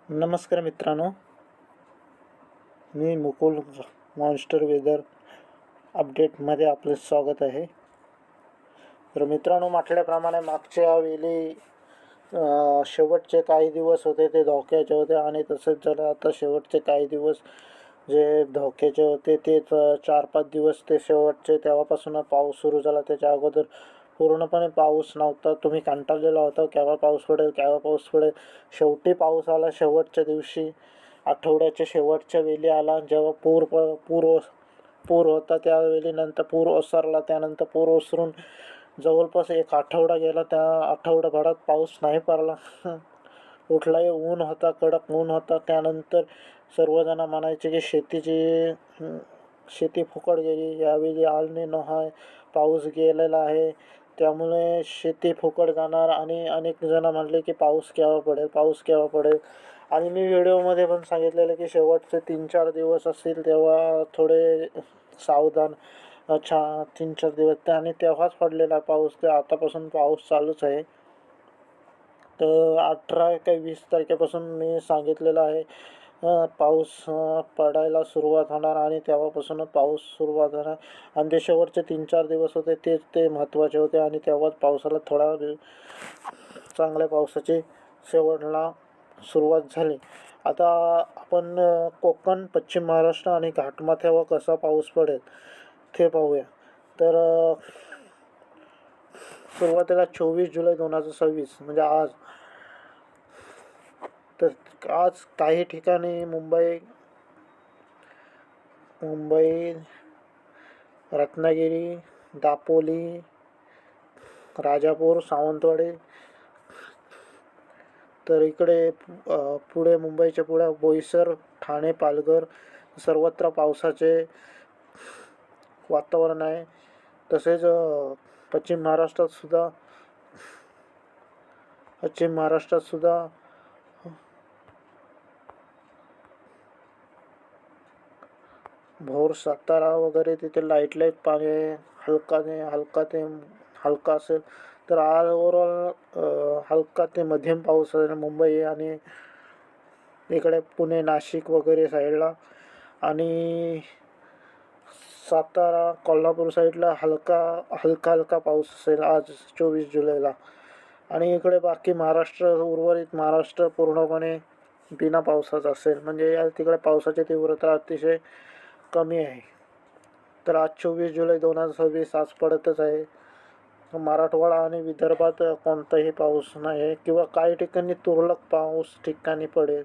नमस्कार मित्रांनो, मी Mukul monster weather अपडेटमध्ये आपले स्वागत आहे. तर मित्रांनो, म्हटल्याप्रमाणे मागच्या वेळी शेवटचे काही दिवस होते ते धोक्याचे होते आणि तसेच झालं. आता शेवटचे काही दिवस जे धोक्याचे होते तेच 4-5 दिवस ते शेवटचे तेव्हापासून पाऊस सुरू झाला. त्याच्या अगोदर पूर्णपणे पाऊस नव्हता. तुम्ही कंटाळलेला होता, केव्हा पाऊस पडेल केव्हा पाऊस पडेल. शेवटी पाऊस आला शेवटच्या दिवशी, आठवड्याच्या शेवटच्या वेळी आला. जेव्हा पूर होता त्यावेळी, नंतर पूर ओसरला. त्यानंतर पूर ओसरून जवळपास एक आठवडा गेला. त्या आठवड्याभरात पाऊस नाही पडला. कुठलाही ऊन होता, कडक ऊन होता. त्यानंतर सर्वजण म्हणायचे की शेती फुकट गेली. यावेळी आल नीनो आहे, पाऊस गेलेला आहे, त्यामुळे शेती फुकट जाणार. आणि अनेक जण म्हणले की पाऊस केव्हा पडेल, पाऊस केव्हा पडेल. आणि मी व्हिडिओमध्ये पण सांगितलेलं की शेवटचे 3-4 दिवस असतील तेव्हा थोडे सावधान. अच्छा, 3-4 दिवस आणि तेव्हाच पडलेला पाऊस. ते आतापासून पाऊस चालूच आहे. तर 18 काही 20 तारखेपासून मी सांगितलेलं आहे पाऊस पडायला सुरुवात होणार आणि तेव्हापासूनच पाऊस सुरुवात होणार. आणि ते शेवटचे 3-4 दिवस होते तेच ते महत्त्वाचे होते आणि तेव्हाच पावसाला चांगल्या पावसाची शेवटला सुरुवात झाली. आता आपण कोकण, पश्चिम महाराष्ट्र आणि घाटमाथ्यावर कसा पाऊस पडेल ते पाहूया. तर सुरुवातीला 24 जुलै 2026 म्हणजे आज. तर आज काही ठिकाणी मुंबई, रत्नागिरी, दापोली, राजापूर, सावंतवाडी, तर इकडे पुढे मुंबईच्या पुढे बोईसर, ठाणे, पालघर सर्वत्र पावसाचे वातावरण आहे. तसेच पश्चिम महाराष्ट्रात सुद्धा भोर, सातारा वगैरे तिथे लाईट पाणी आहे. हलका असेल. तर आज ओव्हरऑल हलका ते मध्यम पाऊस आहे मुंबई आणि इकडे पुणे, नाशिक वगैरे साईडला. आणि सातारा, कोल्हापूर साईडला हलका पाऊस असेल आज 24 जुलैला. आणि इकडे बाकी उर्वरित महाराष्ट्र पूर्णपणे बिना पावसाचा असेल. म्हणजे तिकडे पावसाची तीव्रता अतिशय कमी आहे. तर आज 24 जुलै 2026 आज पडतच आहे. मराठवाडा आणि विदर्भात कोणताही पाऊस नाही आहे किंवा काही ठिकाणी तुरळक पाऊस ठिकाणी पडेल.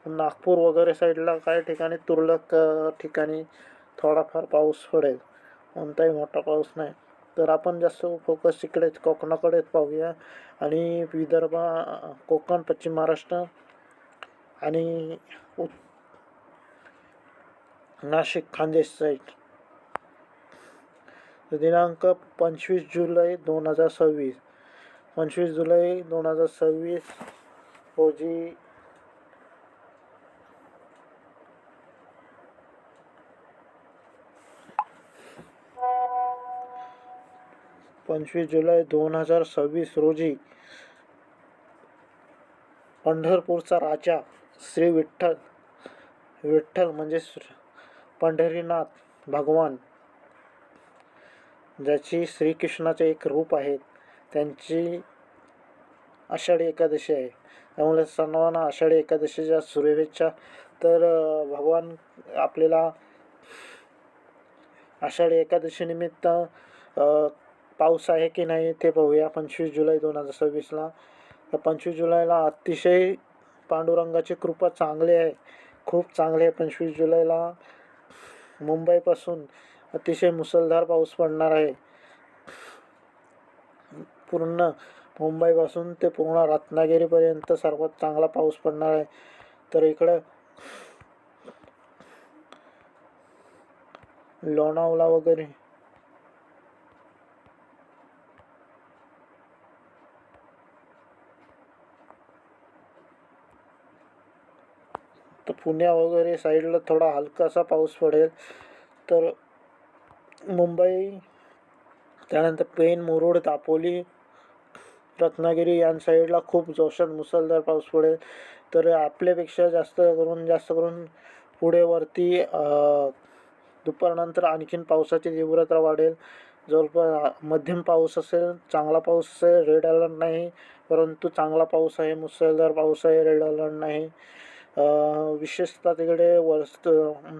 नागपूर वगैरे साईडला काही ठिकाणी तुरळक ठिकाणी थोडाफार पाऊस पडेल, कोणताही मोठा पाऊस नाही. तर आपण जास्त फोकस इकडेच कोकणाकडेच पाहूया. आणि कोकण, पश्चिम महाराष्ट्र आणि नाशिक, खानदेश साईड. दिनांक 25 जुलै 2026. 25 जुलै 2026 रोजी 25 जुलै 2026 रोजी पंढरपूरचा राजा श्री विठ्ठल म्हणजे पंढरीनाथ भगवान, ज्याची श्रीकृष्णाचे एक रूप आहे, त्यांची आषाढी एकादशी आहे. त्यामुळे सर्वांना आषाढी एकादशीच्या शुभेच्छा. तर भगवान आपल्याला आषाढी एकादशी निमित्त पाऊस आहे की नाही ते पाहूया. 25 जुलै 2026ला. तर 25 जुलैला अतिशय पांडुरंगाची कृपा चांगली आहे, खूप चांगली आहे. 25 जुलैला मुंबईपासून अतिशय मुसळधार पाऊस पडणार आहे. पूर्ण मुंबईपासून ते पूर्ण रत्नागिरीपर्यंत सर्वात चांगला पाऊस पडणार आहे. तर इकडे लोणावळा वगैरे तर पुण्या वगैरे साईडला थोडा हलकासा पाऊस पडेल. तर मुंबई, त्यानंतर पेण, मुरुड, दापोली, रत्नागिरी या साईडला खूप जोशात मुसळधार पाऊस पडेल. तर आपल्यापेक्षा जास्त करून पुढे वरती दुपारनंतर आणखीन पावसाची तीव्रता वाढेल. जवळपास मध्यम पाऊस असेल, चांगला पाऊस असेल, रेड अलर्ट नाही, परंतु चांगला पाऊस आहे, मुसळधार पाऊस आहे, रेड अलर्ट नाही. विशेषतः तिकडे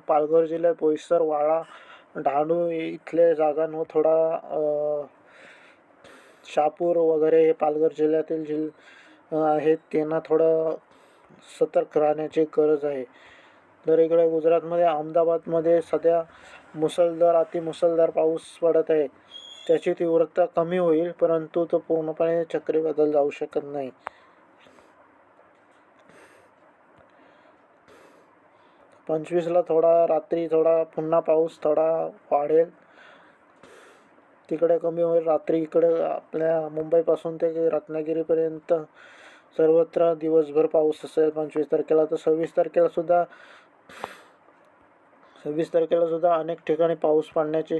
पालघर जिल्ह्यात बोईसर, वाळा, डहाणू इथल्या जागांवर थोडा शहापूर वगैरे हे पालघर जिल्ह्यातील आहेत, त्यांना थोडं सतर्क राहण्याची गरज आहे. तर इकडे गुजरातमध्ये अहमदाबादमध्ये सध्या अतिमुसळधार पाऊस पडत आहे. त्याची तीव्रता कमी होईल, परंतु तो पूर्णपणे चक्रीवादळ जाऊ शकत नाही. पंचवीसला रात्री पुन्हा पाऊस थोडा वाढेल, तिकडे कमी होईल. रात्री इकडे आपल्या मुंबईपासून ते रत्नागिरीपर्यंत सर्वत्र दिवसभर पाऊस असेल 25 तारखेला. तर 26 तारखेला सुद्धा अनेक ठिकाणी पाऊस पडण्याची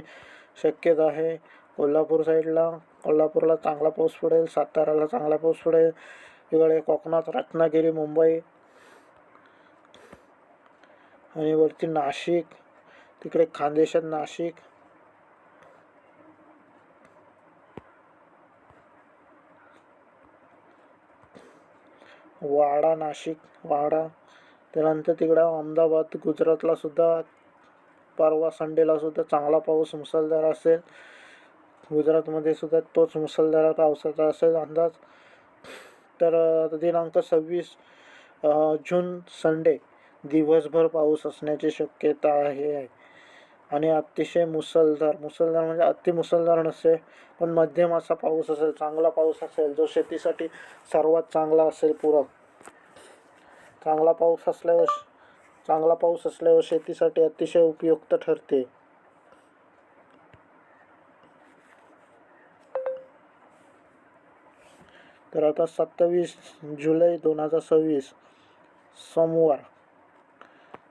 शक्यता आहे. कोल्हापूरला चांगला पाऊस पडेल, साताराला चांगला पाऊस पडेल. इकडे कोकणात रत्नागिरी, मुंबई आणि वरती नाशिक, तिकडे खानदेशात नाशिक, वाडा, त्यानंतर तिकडं अहमदाबाद, गुजरातला सुद्धा परवा संडेला सुद्धा चांगला पाऊस मुसळधार असेल. गुजरातमध्ये सुद्धा तोच मुसळधार पावसाचा असेल अंदाज. तर दिनांक 26 जून संडे दिवसभर पाऊस असण्याची शक्यता आहे. आणि अतिशय मुसळधार म्हणजे अतिमुसळधार नसेल, पण मध्यम असा पाऊस असेल, चांगला पाऊस असेल, जो शेतीसाठी सर्वात चांगला असेल. पूरक चांगला पाऊस असल्यावर शेतीसाठी अतिशय उपयुक्त ठरते. तर आता 27 जुलै 2026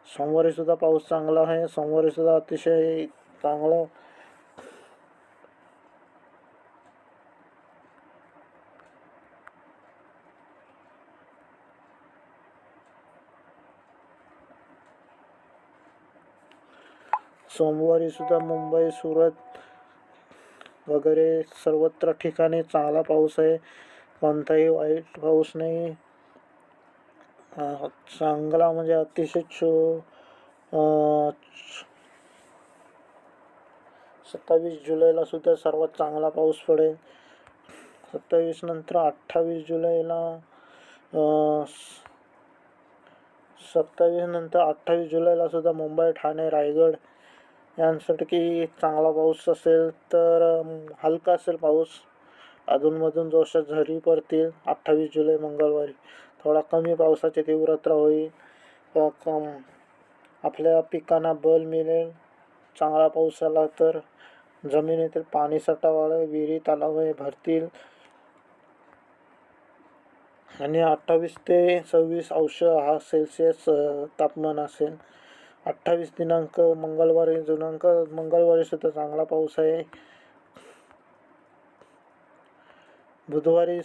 सोमवारी सुद्धा पाऊस चांगला आहे. सोमवारी सुद्धा अतिशय चांगला मुंबई, सुरत वगैरे सर्वत्र ठिकाणी चांगला पाऊस आहे. कोणताही वाईट पाऊस नाही. चांगला म्हणजे अतिशय 27 जुलैला सुद्धा सर्वात चांगला पाऊस पडेल. 27 नंतर 28 जुलैला सुद्धा मुंबई, ठाणे, रायगड यांसाठी चांगला पाऊस असेल. तर हलका असेल पाऊस, अधूनमधून जोशात झरी पडतील. 28 जुलै मंगळवारी थोडा कमी पावसाची तीव्रता होईल. आपल्या पिकांना बल मिळेल. चांगला पाऊस आला तर जमिनीतील पाणीसाठा वाढेल, विहिरी तलाव भरतील. आणि 28 ते 26 हा सेल्सिअस तापमान असेल. 28 दिनांक मंगळवारी सुद्धा चांगला पाऊस आहे. बुधवारी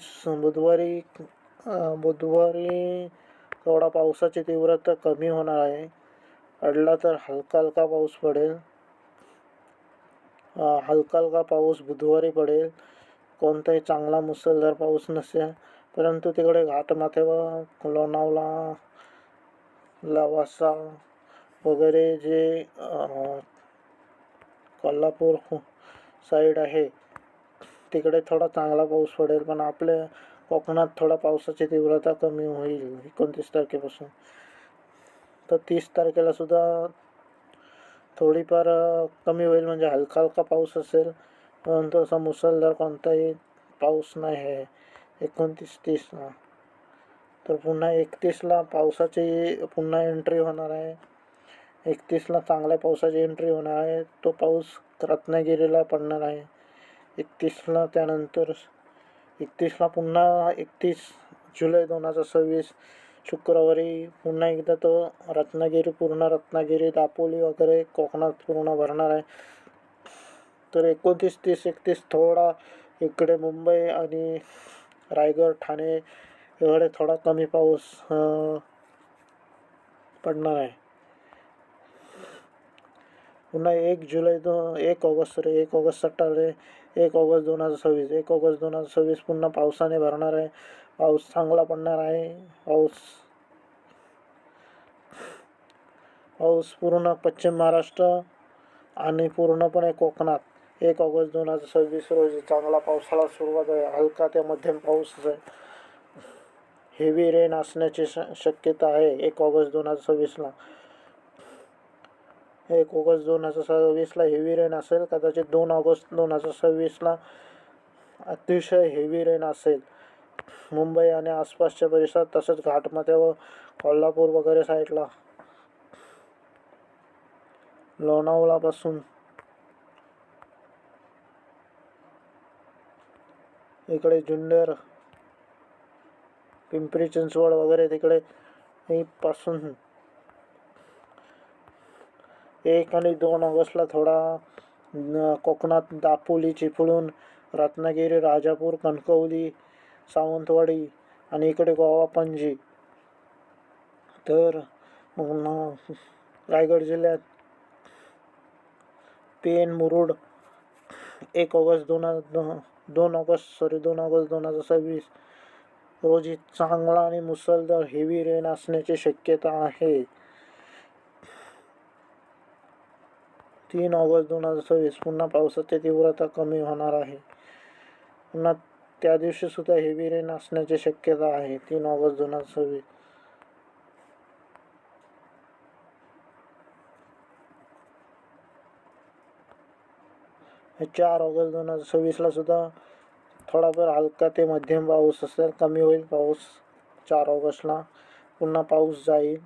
थोडा पावसाची तीव्रता कमी होणार आहे. पडला तर हलका पाऊस पडेल. हलका पाऊस बुधवारी पडेल. कोणताही चांगला मुसळधार पाऊस नसेल, परंतु तिकडे घाटमाथ्यावर लोणावळा, लवासा वगैरे जे कोल्हापूर साईड आहे, तिकडे थोडा चांगला पाऊस पडेल. पण आपल्या कोकणात थोडा पावसाची तीव्रता कमी होईल 29 तारखेपासून. तर 30 तारखेला सुद्धा थोडीफार कमी होईल, म्हणजे हलका पाऊस असेल, परंतु असा मुसळधार कोणताही पाऊस नाही आहे 29-30ला. तर पुन्हा 31ला पावसाची पुन्हा एंट्री होणार आहे. 31ला चांगल्या पावसाची एंट्री होणार आहे. तो पाऊस रत्नागिरीला पडणार आहे 31ला. त्यानंतर 31ला पुन्हा 31 जुलै 2026 शुक्रवारी पुन्हा एकदा तो रत्नागिरी, दापोली वगैरे कोकणात पूर्ण भरणार आहे. तर 29, 30, 31 थोडा इकडे मुंबई आणि रायगड ठाणे एवढे थोडा कमी पाऊस पडणार आहे. पुन्हा 1 ऑगस्ट सॅटर्डे 1 ऑगस्ट 2026 1 ऑगस्ट 2026 पुन्हा पावसाने भरणार आहे. पाऊस चांगला पडणार आहे. पाऊस पूर्ण पश्चिम महाराष्ट्र आणि पूर्णपणे कोकणात 1 ऑगस्ट 2026 रोजी चांगला पावसाला सुरुवात आहे. हलका ते मध्यम पाऊस आहे. हेवी रेन असण्याची शक्यता आहे. 1 ऑगस्ट 2026ला 1 ऑगस्ट 2026ला हेवी रेन असेल. कदाचित 2 ऑगस्ट 2026ला अतिशय हेवी रेन असेल. मुंबई आणि आसपासच्या परिसरात तसंच घाटमध्ये व कोल्हापूर वगैरे साईडला लोणावळापासून इकडे जुन्नर पिंपरी चिंचवड वगैरे तिकडे पासून 1 आणि 2 ऑगस्टला थोडा कोकणात दापोली चिपळूण रत्नागिरी राजापूर कणकवली सावंतवाडी आणि इकडे गोवा पणजी. तर रायगड जिल्ह्यात पेन मुरुड 2 ऑगस्ट 2026 रोजी चांगला आणि मुसळधार हेवी रेन असण्याची शक्यता आहे. 3 ऑगस्ट 2026 पुन्हा पावसाची तीव्रता कमी होणार आहे. पुन्हा त्या दिवशी सुद्धा हेवी रेन असण्याची शक्यता आहे. 3 ऑगस्ट 2026 4 ऑगस्ट 2026ला सुद्धा थोडाफार हलका ते मध्यम पाऊस असेल. कमी होईल पाऊस 4 ऑगस्टला. पुन्हा पाऊस जाईल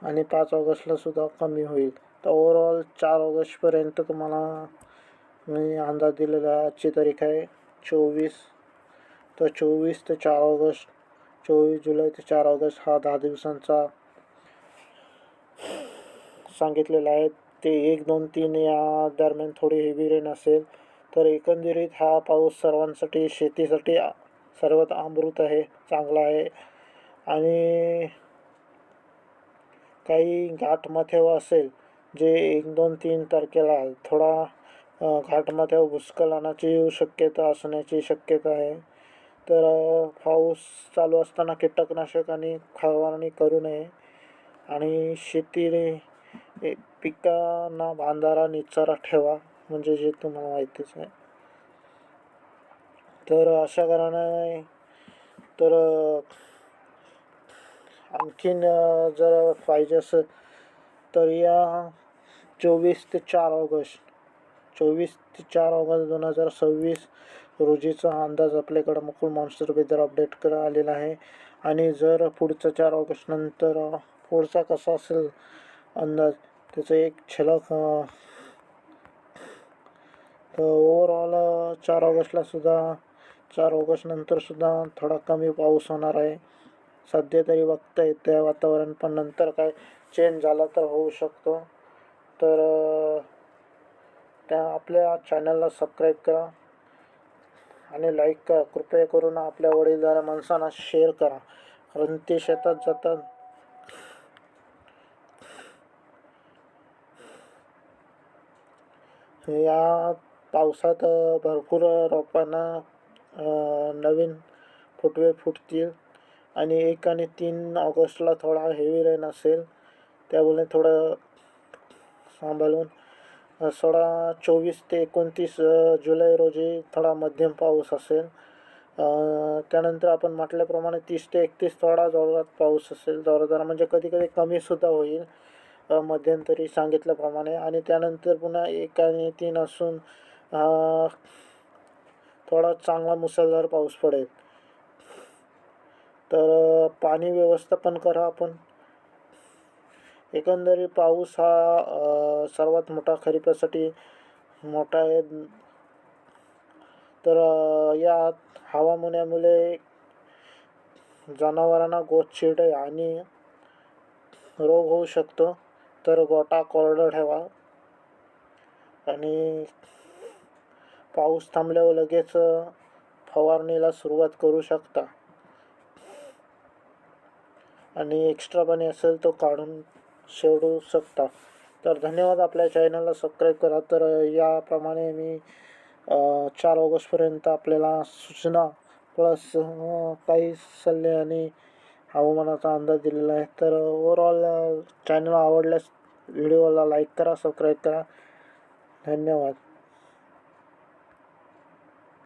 आणि 5 ऑगस्टला सुद्धा कमी होईल. तर ओव्हरऑल 4 ऑगस्टपर्यंत तुम्हाला मी अंदाज दिलेला आहे. आजची तारीख आहे 24. तर 24 ते 4 ऑगस्ट 24 जुलै ते 4 ऑगस्ट हा 10 दिवसांचा सांगितलेला आहे. ते 1, 2, 3 या दरम्यान थोडी हेवी रेन असेल. तर एकंदरीत हा पाऊस सर्वांसाठी शेतीसाठी सर्वात अमृत आहे, चांगला आहे. आणि काही घाटमाथ्यावर असेल जे 1, 2, 3 तारखेला थोडा घाटमाथ्यावर भूस्खलनाची शक्यता असण्याची शक्यता आहे. तर पाऊस चालू असताना कीटकनाशकांनी फवारणी करू नये आणि पिकांना बांधारा निचारा ठेवा, म्हणजे जे तुम्हाला माहितीच आहे. तर अशा कारणाने तर आणखीन जर पाहिजे असेल तर या 24 ते 4 ऑगस्ट 2026 रोजीचा अंदाज आपल्याकडे मुकुल मॉन्स्टर वेदर अपडेट आलेला आहे. आणि जर पुढचा 4 ऑगस्ट नंतर पुढचा कसा असेल अंदाज त्याचं एक झलक. तर ओव्हरऑल 4 ऑगस्ट नंतर सुद्धा थोडा कमी पाऊस होणार आहे. सध्या तरी बघता येतं आहे वातावरण, पण नंतर काय चेंज झाला तर होऊ शकतो. तर त्या आपल्या चॅनलला सबस्क्राईब करा आणि लाईक करा. कृपया करून आपल्या वडीलधाऱ्या माणसांना शेअर करा, कारण ते शेतात जातात. या पावसात भरपूर रोपांना नवीन फुटवे फुटतील. आणि 1 आणि 3 ऑगस्टला थोडा हेवी रेन असेल, त्यामुळे थोडं सांभाळून. 24 ते 29 जुलै रोजी थोडा मध्यम पाऊस असेल. त्यानंतर आपण म्हटल्याप्रमाणे 30 ते 31 थोडा जोरात पाऊस असेल. जोरदार म्हणजे कधी कधी कमीसुद्धा होईल मध्यंतरी सांगितल्याप्रमाणे. आणि त्यानंतर पुन्हा 1 आणि 3 असून थोडा चांगला मुसळधार पाऊस पडेल. तर पाणी व्यवस्थापन करा आपण. एकंदरीत पाऊस हा सर्वात मोठा खरीपासाठी मोठा आहे. तर या हवामानामुळे जनावरांना गोचीड आणि रोग होऊ शकतो. तर गोठा कोरडा ठेवा आणि पाऊस थांबल्यावर लगेच फवारणीला सुरुवात करू शकता आणि एक्स्ट्रा पाणी असेल तो काढून सोडू शकता. तर धन्यवाद. आपल्या चॅनलला सबस्क्राईब करा. तर याप्रमाणे मी 4 ऑगस्टपर्यंत आपल्याला सूचना प्लस काही सल्ले आणि हवामानाचा अंदाज दिलेला आहे. तर ओव्हरऑल चॅनल आवडल्यास व्हिडिओला लाईक करा, सबस्क्राईब करा. धन्यवाद.